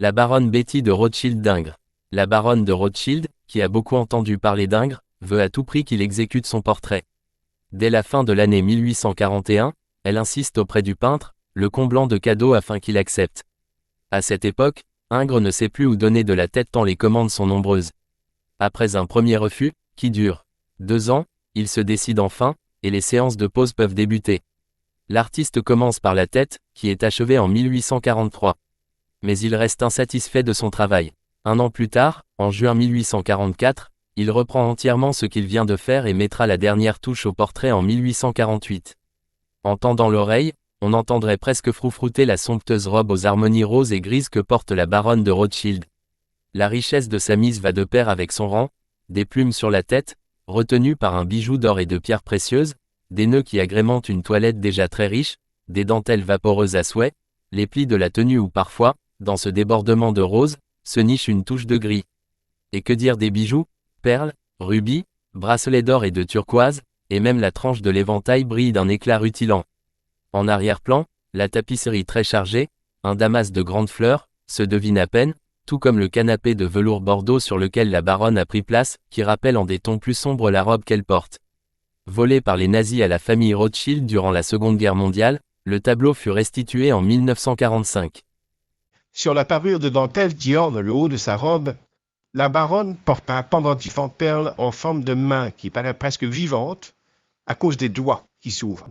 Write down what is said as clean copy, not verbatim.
La baronne Betty de Rothschild d'Ingres. La baronne de Rothschild, qui a beaucoup entendu parler d'Ingres, veut à tout prix qu'il exécute son portrait. Dès la fin de l'année 1841, elle insiste auprès du peintre, le comblant de cadeaux afin qu'il accepte. À cette époque, Ingres ne sait plus où donner de la tête tant les commandes sont nombreuses. Après un premier refus, qui dure 2 ans, il se décide enfin, et les séances de pose peuvent débuter. L'artiste commence par la tête, qui est achevée en 1843. Mais il reste insatisfait de son travail. 1 an plus tard, en juin 1844, il reprend entièrement ce qu'il vient de faire et mettra la dernière touche au portrait en 1848. En tendant l'oreille, on entendrait presque froufrouter la somptueuse robe aux harmonies roses et grises que porte la baronne de Rothschild. La richesse de sa mise va de pair avec son rang, des plumes sur la tête, retenues par un bijou d'or et de pierres précieuses, des nœuds qui agrémentent une toilette déjà très riche, des dentelles vaporeuses à souhait, les plis de la tenue où parfois, dans ce débordement de rose, se niche une touche de gris. Et que dire des bijoux, perles, rubis, bracelets d'or et de turquoise, et même la tranche de l'éventail brille d'un éclat rutilant. En arrière-plan, la tapisserie très chargée, un damas de grandes fleurs, se devine à peine, tout comme le canapé de velours bordeaux sur lequel la baronne a pris place, qui rappelle en des tons plus sombres la robe qu'elle porte. Volé par les nazis à la famille Rothschild durant la Seconde Guerre mondiale, le tableau fut restitué en 1945. Sur la parure de dentelle qui orne le haut de sa robe, la baronne porte un pendentif en perles en forme de main qui paraît presque vivante à cause des doigts qui s'ouvrent.